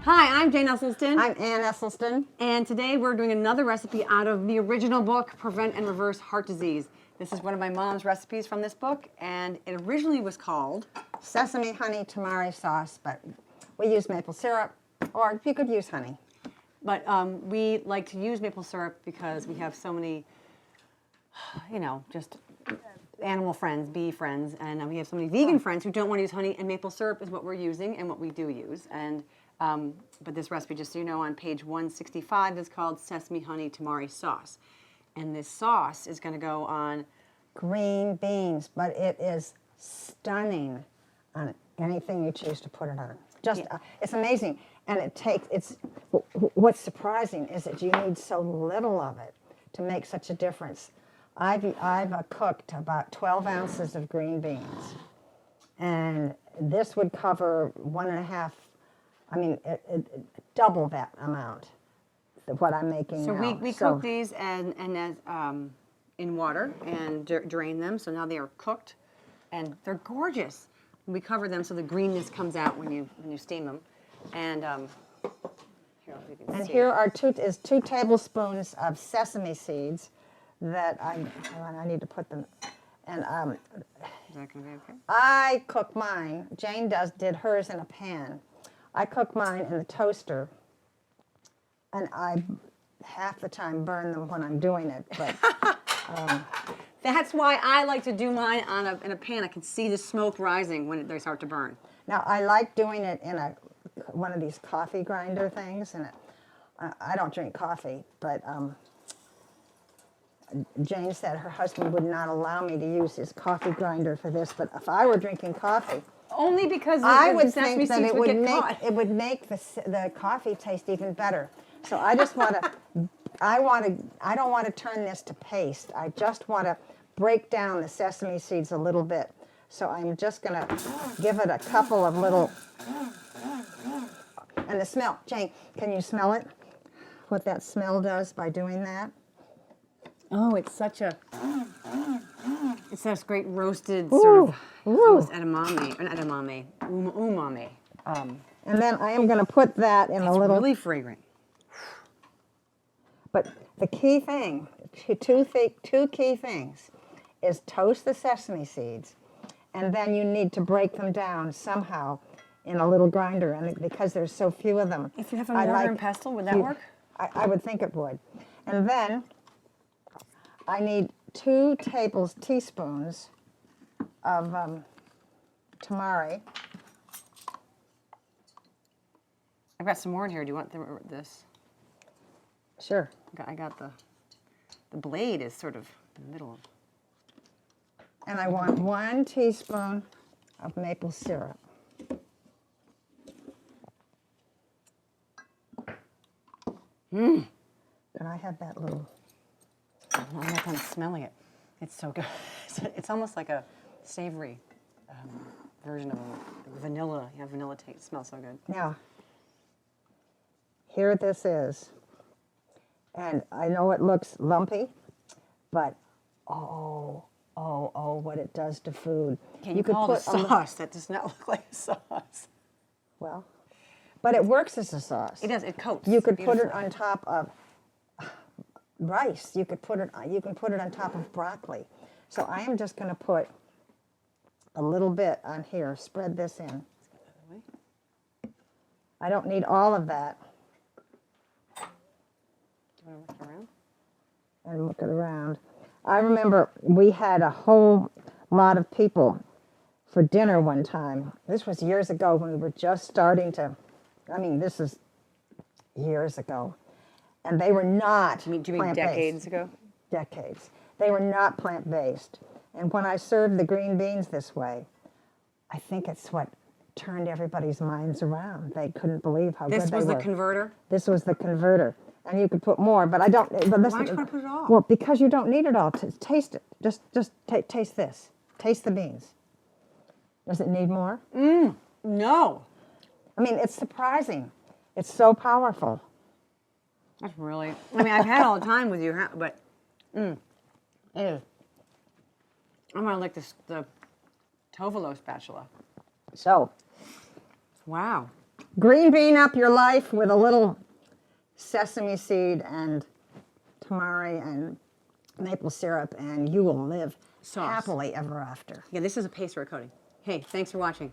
Hi, I'm Jane Esselstyn. I'm Ann Esselstyn. And today we're doing another recipe out of the original book, Prevent and Reverse Heart Disease. This is one of my mom's recipes from this book, and it originally was called Sesame honey tamari sauce, but we use maple syrup, or you could use honey. But we like to use maple syrup because we have so many, just animal friends, bee friends, and we have so many vegan friends who don't want to use honey, and maple syrup is what we're using and what we do use. And but this recipe, just so you know, on page 165 is called Sesame Honey Tamari Sauce. And this sauce is going to go on green beans, but it is stunning on anything you choose to put it on. It's amazing. And what's surprising is that you need so little of it to make such a difference. I've cooked about 12 ounces of green beans, and this would cover 1.5, double that amount of what I'm making so now. We cook these and in water and drain them, so now they are cooked, and they're gorgeous. We cover them so the greenness comes out when you steam them. And here are 2 tablespoons of sesame seeds that I need to put them. And is that going to be okay? I cook mine. Jane did hers in a pan. I cook mine in the toaster, and I half the time burn them when I'm doing it. But that's why I like to do mine in a pan. I can see the smoke rising when they start to burn. Now I like doing it in one of these coffee grinder things, and I don't drink coffee, but Jane said her husband would not allow me to use his coffee grinder for this. But if I were drinking coffee, only because I would think that it would make the coffee taste even better. So I just want to, I don't want to turn this to paste. I just want to break down the sesame seeds a little bit. So I'm just going to give it a couple of little, and the smell, Jane, can you smell it? What that smell does by doing that? Oh, it's such great roasted sort of edamame, not edamame, umami. And then I am going to put that in a little. It's really fragrant. But the key thing, two key things, is toast the sesame seeds, and then you need to break them down somehow in a little grinder, and because there's so few of them. If you have a mortar and pestle, would that work? I would think it would. And then I need 2 teaspoons of tamari. I've got some more in here. Do you want this? Sure. I got the blade is sort of in the middle. And I want 1 teaspoon of maple syrup. Can I have that little? I'm not done smelling it. It's so good. It's almost like a savory version of a vanilla. You have vanilla taste. It smells so good. Now, here this is. And I know it looks lumpy, but what it does to food. You could put a sauce. That does not look like a sauce. Well, but it works as a sauce. It does. It coats. You could put it on top of rice. You can put it on top of broccoli. So I am just going to put a little bit on here. Spread this in. I don't need all of that. Do you want to look around? And look it around. I remember we had a whole lot of people for dinner one time. This was years ago when we were just starting to, this is years ago. And they were not plant-based. Do you mean decades ago? Decades. They were not plant-based. And when I served the green beans this way, I think it's what turned everybody's minds around. They couldn't believe how good they were. This was the converter? This was the converter. And you could put more, but I don't. But listen, why don't you put it all? Well, because you don't need it all. Taste it. Just taste this. Taste the beans. Does it need more? No. It's surprising. It's so powerful. That's really. I've had all the time with you, but it is. I'm gonna lick the Tovolo spatula. So, Wow. green bean up your life with a little sesame seed and tamari and maple syrup, and you will live Sauce. happily ever after. Yeah, this is a paste or a coating. Hey, thanks for watching.